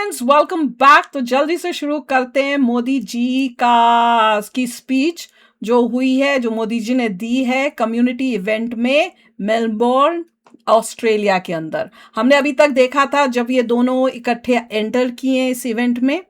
Friends, welcome back. तो जल्दी से शुरू करते हैं मोदी जी की स्पीच जो हुई है, जो मोदी जी ने दी है कम्युनिटी इवेंट में मेलबोर्न ऑस्ट्रेलिया के अंदर। हमने अभी तक देखा था जब ये दोनों इकट्ठे एंटर किए इस इवेंट में,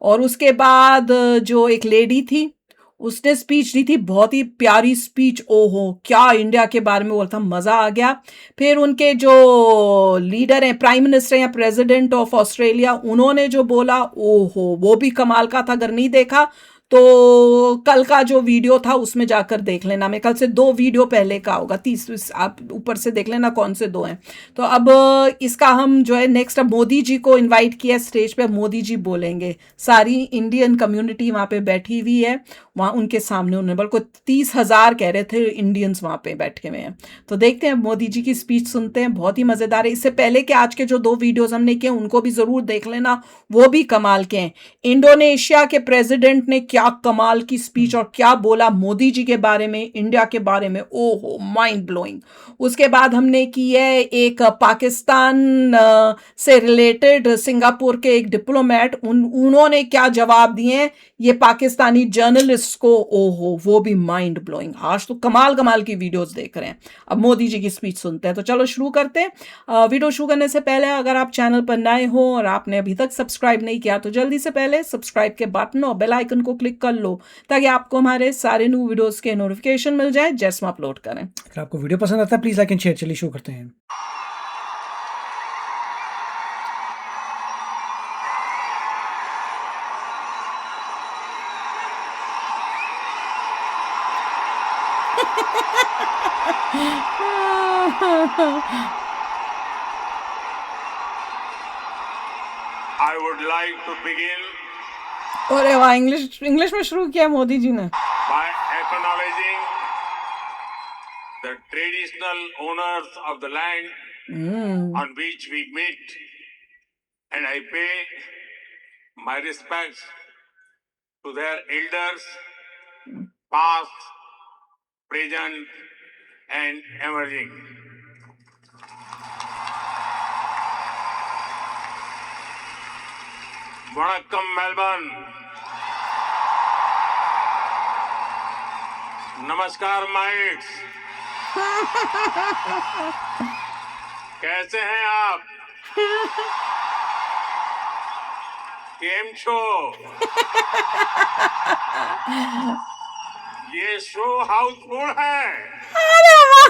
और उसके बाद जो एक लेडी थी उसने स्पीच दी थी, बहुत ही प्यारी स्पीच। ओहो, क्या इंडिया के बारे में बोलता, मजा आ गया। फिर उनके जो लीडर हैं, प्राइम मिनिस्टर या प्रेसिडेंट ऑफ ऑस्ट्रेलिया, उन्होंने जो बोला, ओहो, वो भी कमाल का था। अगर नहीं देखा तो कल का जो वीडियो था उसमें जाकर देख लेना। मेरे ख्याल से 2 वीडियो पहले का होगा, आप ऊपर से देख लेना कौन से 2 हैं। तो अब इसका हम जो है नेक्स्ट, अब मोदी जी को इनवाइट किया स्टेज पे। मोदी जी बोलेंगे, सारी इंडियन कम्युनिटी वहाँ पे बैठी हुई है, वहाँ उनके सामने। उन्होंने बल्कि 30,000 कह रहे थे इंडियंस वहाँ पे बैठे हुए हैं। तो देखते हैं, मोदी जी की स्पीच सुनते हैं, बहुत ही मज़ेदार है। इससे पहले कि आज के जो 2 वीडियोस हमने किए उनको भी ज़रूर देख लेना, वो भी कमाल के हैं। इंडोनेशिया के प्रेसिडेंट ने क्या कमाल की स्पीच और क्या बोला मोदी जी के बारे में, इंडिया के बारे में, ओहो, माइंड ब्लोइंग। उसके बाद हमने की है एक पाकिस्तान से रिलेटेड, सिंगापुर के एक डिप्लोमेट, उन्होंने क्या जवाब दिए ये पाकिस्तानी जर्नलिस्ट को, ओहो, वो भी माइंड ब्लोइंग। आज तो कमाल कमाल की वीडियोस देख रहे हैं। अब मोदी जी की स्पीच सुनते हैं। तो चलो शुरू करते हैं। वीडियो शुरू करने से पहले अगर आप चैनल पर नए हो और आपने अभी तक सब्सक्राइब नहीं किया तो जल्दी से पहले सब्सक्राइब के बटन और बेल आइकन को क्लिक कर लो, ताकि आपको हमारे सारे न्यू वीडियोस के नोटिफिकेशन मिल जाए जैसे हम अपलोड करें। अगर आपको वीडियो पसंद आता है प्लीज लाइक एंड शेयर। चलिए शुरू करते हैं। I would like to begin अरे वाह, इंग्लिश में शुरू किया मोदी जी ने। by acknowledging the traditional owners of the land on which we meet, and I pay my respects to their elders, past, present, and emerging. Vanakkam Melbourne. नमस्कार mites, कैसे हैं आप? केम शो? ये शो हाउसफुल है। अरे वाह,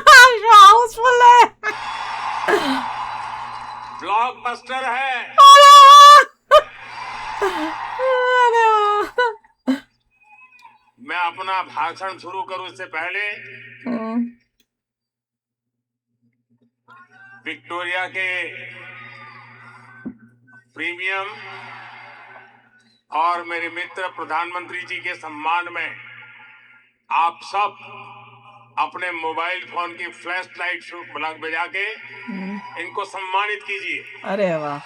हाउसफुल है। ब्लॉकबस्टर है। अरे वाह, अरे वाह। मैं अपना भाषण शुरू करूं इससे पहले विक्टोरिया के प्रीमियम और मेरे मित्र प्रधानमंत्री जी के सम्मान में आप सब अपने मोबाइल फोन की फ्लैश लाइट बजा के इनको सम्मानित कीजिए। अरे वाह,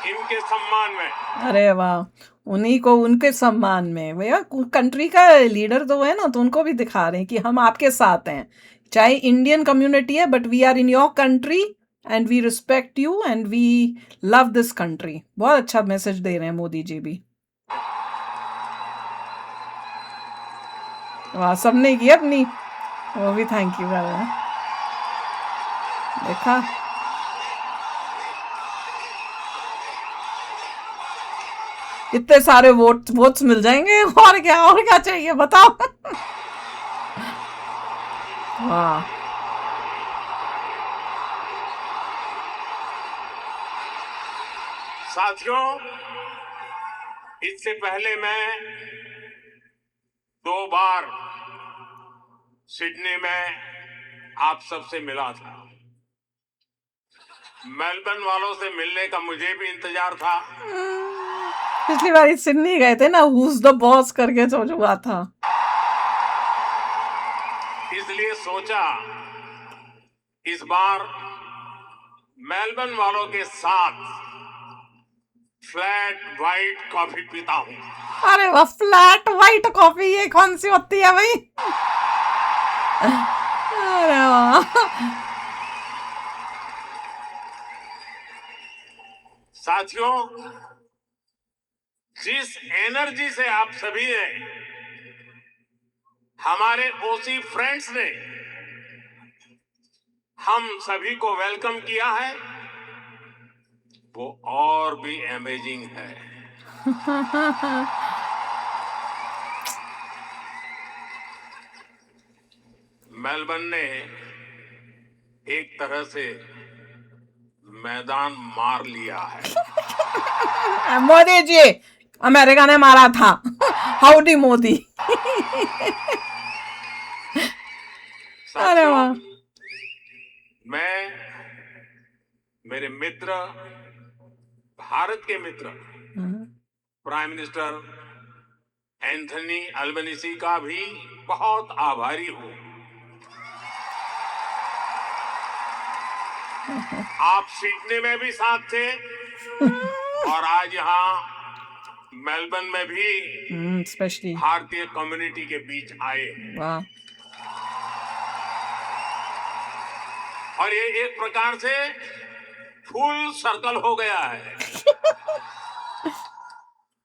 इनके सम्मान में। अरे वाह, उन्हीं को, उनके सम्मान में। भैया कंट्री का लीडर तो है ना, तो उनको भी दिखा रहे हैं कि हम आपके साथ हैं। चाहे इंडियन कम्युनिटी है, but we are in your country and we respect you and we love this country. बहुत अच्छा मैसेज दे रहे हैं मोदी जी भी। वाह, सबने की अपनी, वो भी थैंक यू कर रहे हैं। देखा, इतने सारे वोट्स मिल जाएंगे, और क्या चाहिए बताओ। वाह, साथियों, इससे पहले मैं 2 बार सिडनी में आप सबसे मिला था। मेलबर्न वालों से मिलने का मुझे भी इंतजार था। पिछली बार सिडनी गए थे ना, हुज द बॉस करके जो हुआ था, इसलिए सोचा इस बार मेलबर्न वालों के साथ फ्लैट व्हाइट कॉफी पीता हूं। अरे वाह, फ्लैट व्हाइट कॉफी, ये कौन सी होती है भाई? अरे वाह। साथियों, जिस एनर्जी से आप सभी ने, हमारे ओसी फ्रेंड्स ने हम सभी को वेलकम किया है, वो और भी अमेजिंग है। मेलबर्न ने एक तरह से मैदान मार लिया है। मोदी जी, अमेरिका ने मारा था। हाउडी मोदी। अरे वाह। मैं, मेरे मित्र, भारत के मित्र प्राइम मिनिस्टर एंथनी अल्बनीसी का भी बहुत आभारी हूं। आप सिडनी में भी साथ थे और आज यहाँ मेलबर्न में भी स्पेशली भारतीय कम्युनिटी के बीच आए। वाह। और ये एक प्रकार से फुल सर्कल हो गया है।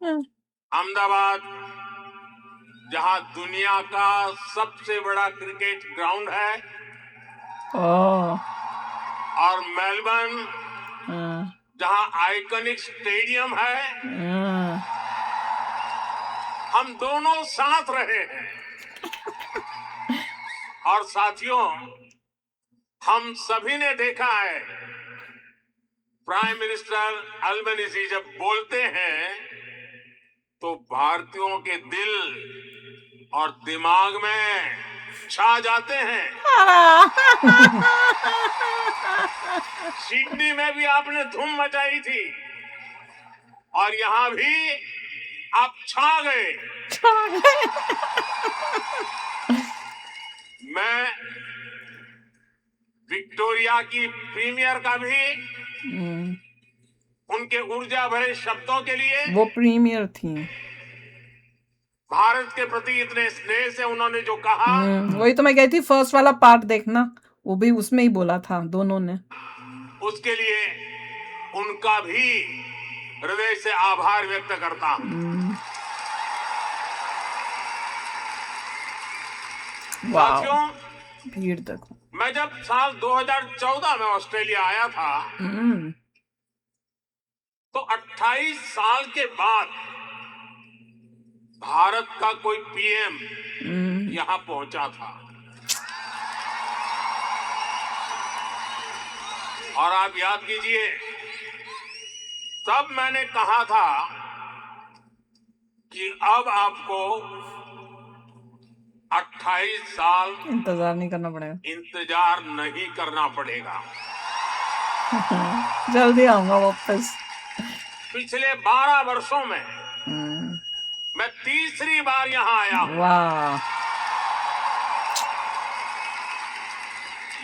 अहमदाबाद, जहां दुनिया का सबसे बड़ा क्रिकेट ग्राउंड है, और मेलबर्न जहां आइकॉनिक स्टेडियम है, हम दोनों साथ रहे हैं। और साथियों, हम सभी ने देखा है, प्राइम मिनिस्टर अल्बनीजी जब बोलते हैं तो भारतीयों के दिल और दिमाग में छा जाते हैं। सिडनी में भी आपने धूम मचाई थी और यहाँ भी आप छा गए। मैं विक्टोरिया की प्रीमियर का भी उनके ऊर्जा भरे शब्दों के लिए, वो प्रीमियर थी, भारत के प्रति इतने स्नेह से उन्होंने जो कहा, वही तो मैं कही थी, फर्स्ट वाला पार्ट देखना, वो भी उसमें ही बोला था दोनों ने। उसके लिए उनका भी हृदय से आभार व्यक्त करता हूं। साथियों, भीड़ देखो। मैं जब साल 2014 में ऑस्ट्रेलिया आया था, तो 28 साल के बाद भारत का कोई पीएम यहां पहुंचा था। और आप याद कीजिए, तब मैंने कहा था कि अब आपको 28 साल इंतजार नहीं करना पड़ेगा, इंतजार नहीं करना पड़ेगा। जल्दी आऊंगा वापस। पिछले 12 वर्षों में मैं तीसरी बार यहाँ आया हूं। वाह।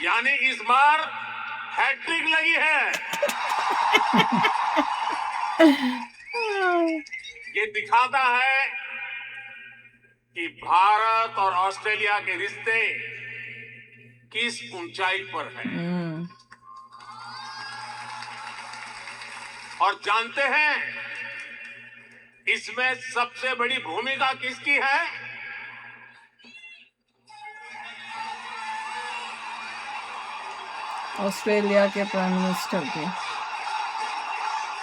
यानी इस बार हैट्रिक लगी है। ये दिखाता है कि भारत और ऑस्ट्रेलिया के रिश्ते किस ऊंचाई पर हैं। और जानते हैं इसमें सबसे बड़ी भूमिका किसकी है? ऑस्ट्रेलिया के प्राइम मिनिस्टर की।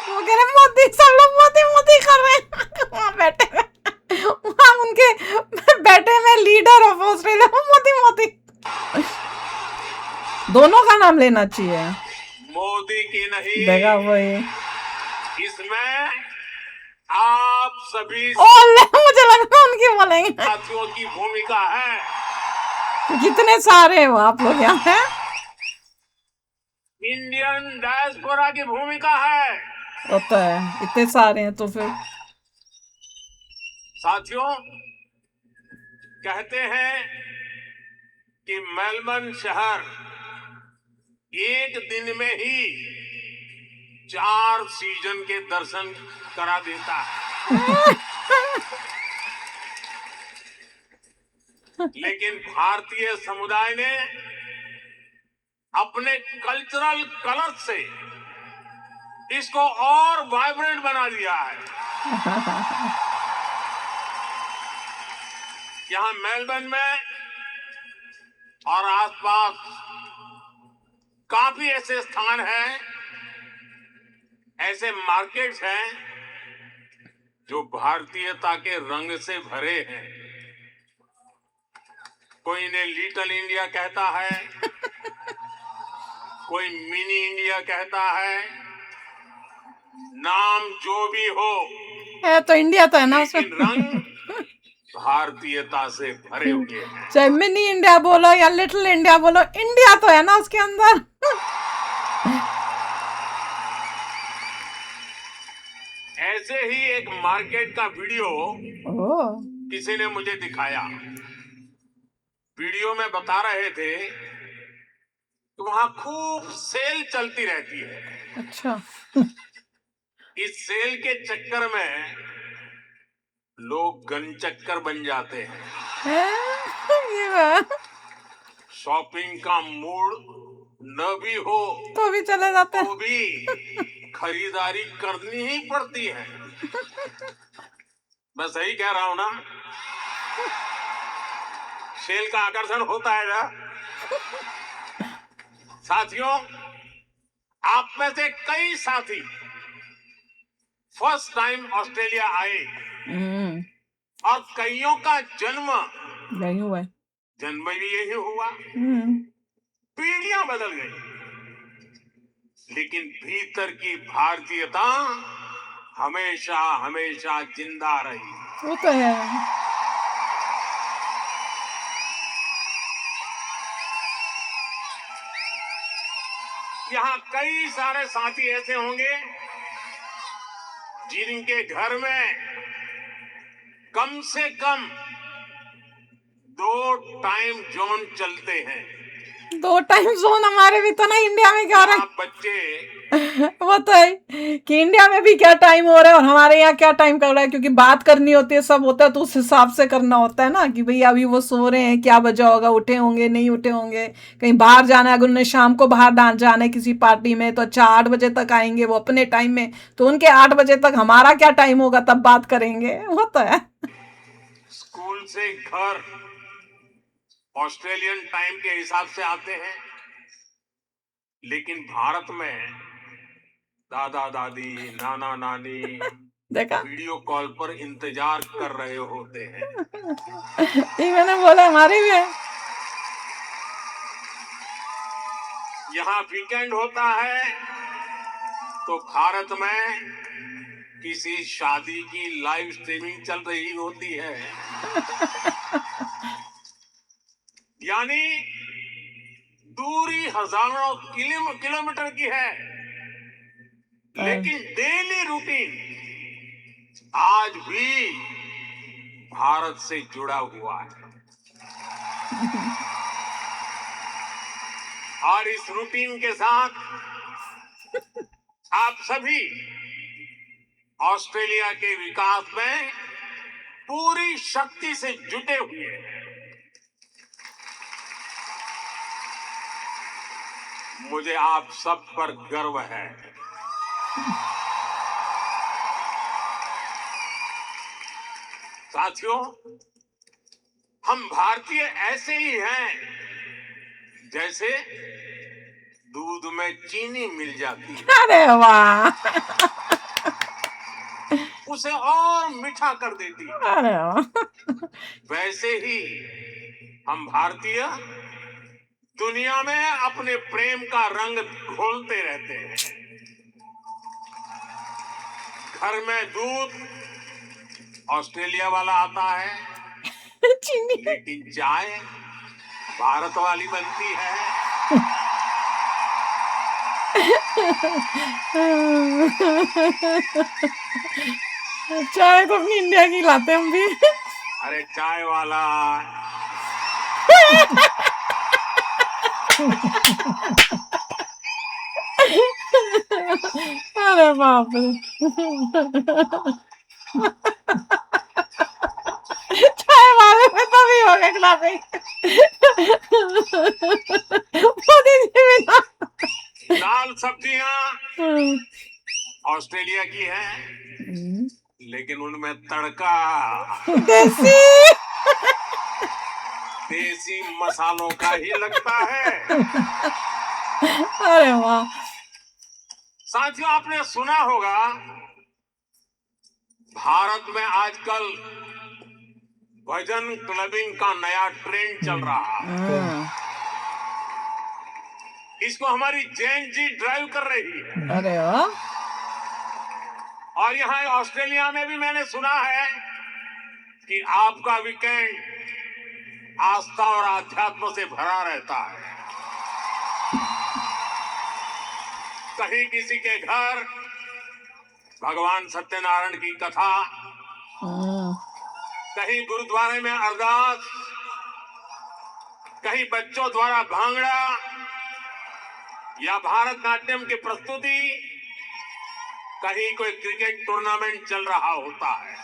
वो कह रहे मोदी, सब लोग मोदी मोदी कर रहे हैं वहां बैठे में, वहां उनके बैठे में leader of Australia Modi Modi. दोनों का नाम लेना चाहिए, मोदी की नहीं। देखा वही, इसमें आप सभी मुझे लगा उनकी बोलेंगे, साथियों की भूमिका है। कितने सारे हो आप लोग यहाँ हैं। इंडियन डायस्पोरा की भूमिका है। होता है, इतने सारे हैं तो फिर। साथियों, कहते हैं कि मेलबर्न शहर एक दिन में ही 4 सीजन के दर्शन करा देता है। लेकिन भारतीय समुदाय ने अपने कल्चरल कलर से इसको और वाइब्रेंट बना दिया है। यहाँ मेलबर्न में और आसपास काफी ऐसे स्थान हैं, ऐसे मार्केट्स हैं जो भारतीयता के रंग से भरे हैं। कोई इन्हें लिटिल इंडिया कहता है, कोई मिनी इंडिया कहता है, नाम जो भी हो, है तो इंडिया तो है ना उसमें। लेकिन रंग भारतीयता से भरे हुए हैं। चाहे मिनी इंडिया बोलो या लिटिल इंडिया बोलो, इंडिया तो है ना उसके अंदर। ऐसे ही एक मार्केट का वीडियो ओह, किसी ने मुझे दिखाया। वीडियो में बता रहे थे कि वहां खूब सेल चलती रहती है। अच्छा। इस सेल के चक्कर में लोग गनचक्कर बन जाते हैं। ये बात शॉपिंग का मूड न भी हो तो भी चले जाते तो हैं। भी खरीदारी करनी ही पड़ती है। मैं सही कह रहा हूं ना? सेल का आकर्षण होता है ना? साथियों, आप में से कई साथी फर्स्ट टाइम ऑस्ट्रेलिया आए और कईयों का जन्म यही हुआ है। जन्म भी यही हुआ। पीढ़ियां बदल गई, लेकिन भीतर की भारतीयता हमेशा हमेशा जिंदा रही। वो तो है। यहाँ कई सारे साथी ऐसे होंगे जिनके घर में कम से कम 2 टाइम जोन चलते हैं। 2 टाइम जोन हमारे भी तो ना इंडिया में क्या हो रहा आप बच्चे है। वो तो है कि इंडिया में भी क्या टाइम हो रहा है और हमारे यहाँ क्या टाइम कर रहा है, क्योंकि बात करनी होती है, सब होता है तो उस हिसाब से करना होता है ना कि भाई अभी वो सो रहे हैं, क्या बजा होगा, उठे होंगे नहीं उठे होंगे, कहीं बाहर जाना है, अगर उन्हें शाम को बाहर जाना है किसी पार्टी में तो अच्छा 8 बजे तक आएंगे वो अपने टाइम में, तो उनके 8 बजे तक हमारा क्या टाइम होगा तब बात करेंगे। वो तो है। स्कूल से घर ऑस्ट्रेलियन टाइम के हिसाब से आते हैं, लेकिन भारत में दादा दादी नाना नानी देखा, वीडियो कॉल पर इंतजार कर रहे होते हैं। ये मैंने बोला हमारे भी है। यहाँ वीकेंड होता है तो भारत में किसी शादी की लाइव स्ट्रीमिंग चल रही होती है। यानी दूरी हजारों किलोमीटर की है, लेकिन डेली रूटीन आज भी भारत से जुड़ा हुआ है। और इस रूटीन के साथ आप सभी ऑस्ट्रेलिया के विकास में पूरी शक्ति से जुटे हुए हैं। मुझे आप सब पर गर्व है। साथियों, हम भारतीय ऐसे ही हैं जैसे दूध में चीनी मिल जाती है, अरे वाह, उसे और मीठा कर देती है। अरे वाह। वैसे ही हम भारतीय दुनिया में अपने प्रेम का रंग घोलते रहते हैं। घर में दूध ऑस्ट्रेलिया वाला आता है, चीनी लेकिन चाय भारत वाली बनती है। चाय तो अपनी इंडिया की लाते हम भी। अरे चाय वाला अरे बाप रे। चाय वाले में तो भी हो गया क्लापिंग। मोदी जी भी ना। दाल सब्जियां ऑस्ट्रेलिया की है, लेकिन उनमें तड़का देसी। देसी मसालों का ही लगता है। अरे वाह। साथियों, आपने सुना होगा भारत में आजकल वजन क्लबिंग का नया ट्रेंड चल रहा है। हाँ, इसको हमारी जैन जी ड्राइव कर रही है। अरे वाह। और यहाँ ऑस्ट्रेलिया में भी मैंने सुना है कि आपका वीकेंड आस्था और आध्यात्म से भरा रहता है। कहीं किसी के घर भगवान सत्यनारायण की कथा, हम्म, कहीं गुरुद्वारे में अरदास, कहीं बच्चों द्वारा भांगड़ा या भारतनाट्यम की प्रस्तुति, कहीं कोई क्रिकेट टूर्नामेंट चल रहा होता है।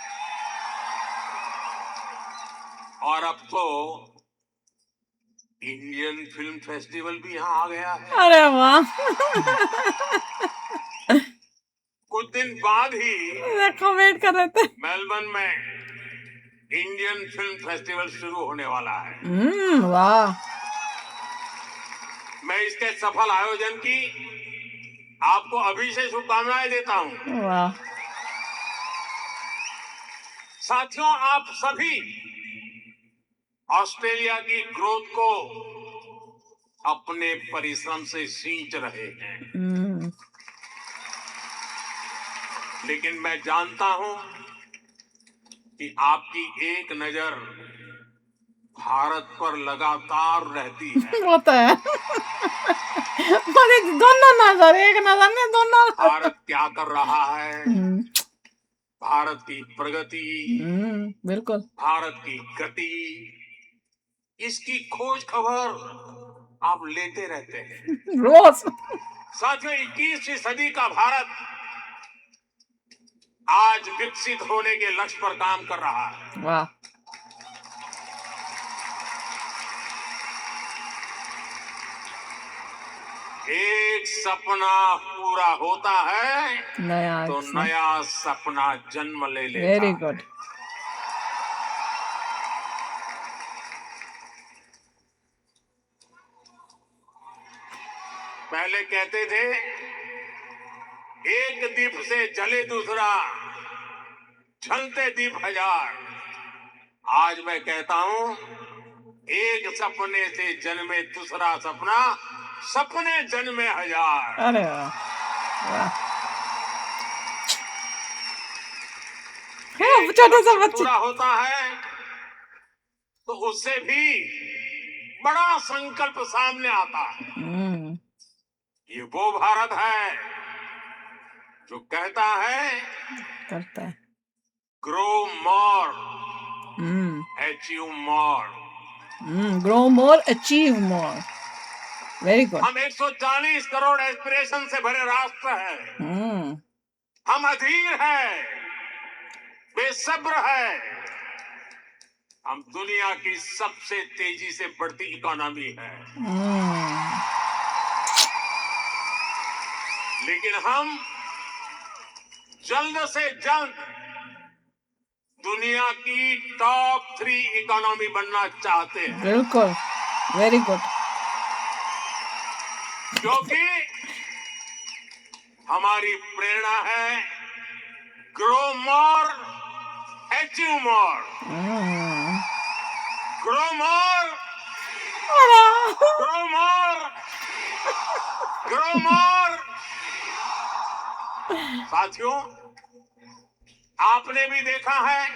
और अब तो इंडियन फिल्म फेस्टिवल भी यहाँ आ गया है। अरे वाह। कुछ दिन बाद ही देखो, वेट कर रहे थे। मेलबर्न में इंडियन फिल्म फेस्टिवल शुरू होने वाला है। वाह। मैं इसके सफल आयोजन की आपको अभी से शुभकामनाएं देता हूं। वाह। साथियों, आप सभी ऑस्ट्रेलिया की ग्रोथ को अपने परिश्रम से सींच रहे हैं, लेकिन मैं जानता हूं कि आपकी एक नजर भारत पर लगातार रहती है। वो तो है। पर दोनों नजर, एक नजर नहीं, दोनों। भारत क्या कर रहा है, भारत की प्रगति, बिल्कुल। भारत की गति, इसकी खोज खबर आप लेते रहते हैं। रोज। साथियों, 21वीं सदी का भारत आज विकसित होने के लक्ष्य पर काम कर रहा है। वाह। एक सपना पूरा होता है नया तो नया सपना जन्म ले लेता वेरी है। गुड। पहले कहते थे एक दीप से जले दूसरा, जलते दीप हजार। आज मैं कहता हूं एक सपने से जन्मे दूसरा सपना, सपने जन्मे हजार। अरे वाह। छोटे से बच्चे पूरा होता है तो उससे भी बड़ा संकल्प सामने आता है। ये वो भारत है जो कहता है करता है। Grow more, achieve more. Grow more, achieve more. Very good. हम 140 करोड़ एस्पिरेशन से भरे राष्ट्र है। हम अधीर है, बेसब्र है। हम दुनिया की सबसे तेजी से बढ़ती इकोनॉमी है, लेकिन हम जल्द से जल्द दुनिया की टॉप 3 इकोनॉमी बनना चाहते हैं। बिल्कुल। Very good. क्योंकि हमारी प्रेरणा है grow more, achieve more. Grow more, grow more, grow more. साथियों, आपने भी देखा है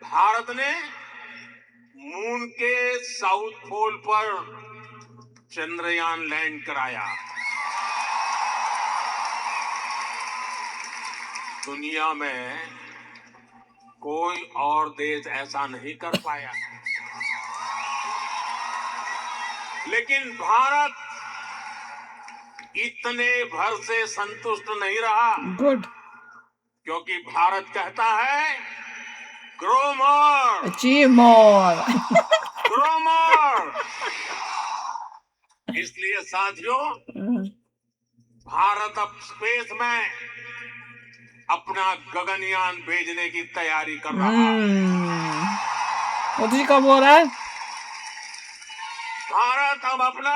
भारत ने मून के साउथ पोल पर चंद्रयान लैंड कराया। दुनिया में कोई और देश ऐसा नहीं कर पाया, लेकिन भारत इतने भर से संतुष्ट नहीं रहा। गुड। क्योंकि भारत कहता है grow more, achieve more. Grow more. इसलिए साथियों, भारत अब स्पेस में अपना गगनयान भेजने की तैयारी कर रहा है। मोदी जी कब हो रहा है? भारत अब अपना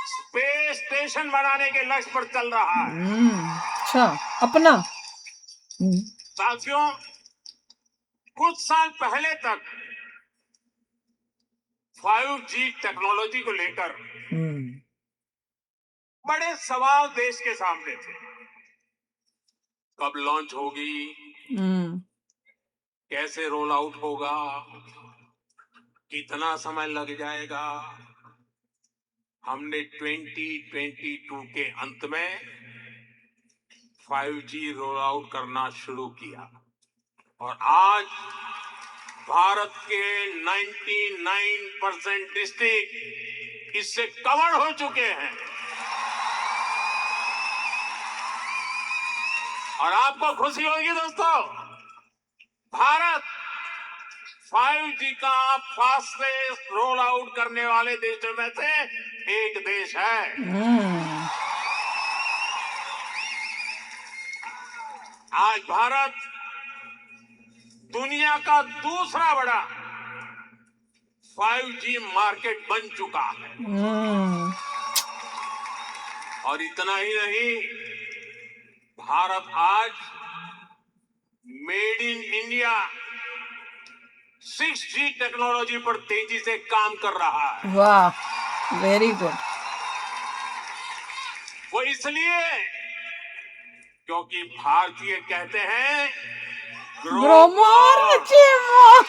स्पेस स्टेशन बनाने के लक्ष्य पर चल रहा है। अच्छा, अपना। साथियों, कुछ साल पहले तक 5G टेक्नोलॉजी को लेकर बड़े सवाल देश के सामने थे। कब लॉन्च होगी, कैसे रोल आउट होगा, कितना समय लग जाएगा। हमने 2022 के अंत में 5G रोल आउट करना शुरू किया और आज भारत के 99% डिस्ट्रिक्ट इससे कवर हो चुके हैं। और आपको खुशी होगी दोस्तों, भारत 5G का फास्टेस्ट रोल आउट करने वाले देशों में से एक देश है। आज भारत दुनिया का दूसरा बड़ा 5G मार्केट बन चुका है। और इतना ही नहीं, भारत आज made in India 6G technology पर तेजी से काम कर रहा है। वाह, वेरी गुड। वो इसलिए क्योंकि भारतीय कहते हैं ग्रो मोर, अचीव मोर।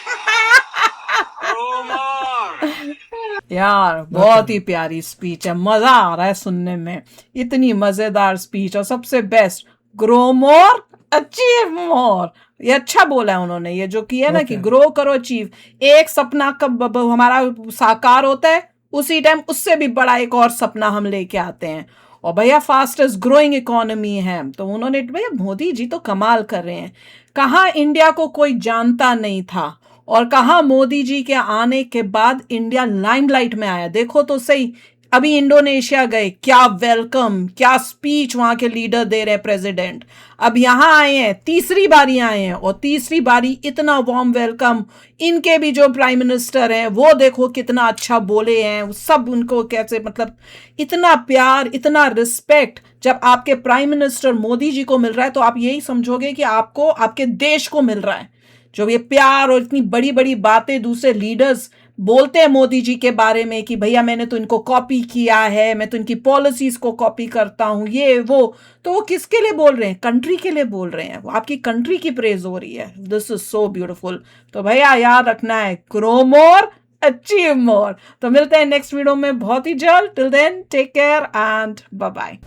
यार बहुत ही प्यारी स्पीच है, मजा आ रहा है सुनने में। इतनी मजेदार स्पीच और सबसे best, grow more achieve more. ये अच्छा बोला है उन्होंने, ये जो किया ना कि ग्रो करो अचीव। एक सपना कब हमारा साकार होता है, उसी टाइम उससे भी बड़ा एक और सपना हम लेके आते हैं। और भैया फास्टेस्ट ग्रोइंग इकोनॉमी है, तो उन्होंने, भैया मोदी जी तो कमाल कर रहे हैं। कहाँ इंडिया को कोई जानता नहीं था और कहाँ मोदी जी के आने के बाद इंडिया लाइमलाइट में आया। देखो तो सही, अभी इंडोनेशिया गए, क्या वेलकम, क्या स्पीच वहां के लीडर दे रहे प्रेसिडेंट। अब यहाँ आए हैं, तीसरी बारी आए हैं और तीसरी बारी इतना वार्म वेलकम। इनके भी जो प्राइम मिनिस्टर हैं वो देखो कितना अच्छा बोले हैं, सब उनको कैसे, मतलब इतना प्यार, इतना रिस्पेक्ट जब आपके प्राइम मिनिस्टर मोदी जी को मिल रहा है तो आप यही समझोगे कि आपको आपके देश को मिल रहा है। जो ये प्यार और इतनी बड़ी बड़ी बातें दूसरे लीडर्स बोलते हैं मोदी जी के बारे में कि भैया मैंने तो इनको कॉपी किया है, मैं तो इनकी पॉलिसीज को कॉपी करता हूं, ये वो, तो वो किसके लिए बोल रहे हैं? कंट्री के लिए बोल रहे हैं। वो आपकी कंट्री की प्रेज हो रही है। This is so beautiful. तो भैया याद रखना है, ग्रो मोर अचीव मोर। तो मिलते हैं नेक्स्ट वीडियो में बहुत ही जल्द। Till then take care and bye bye.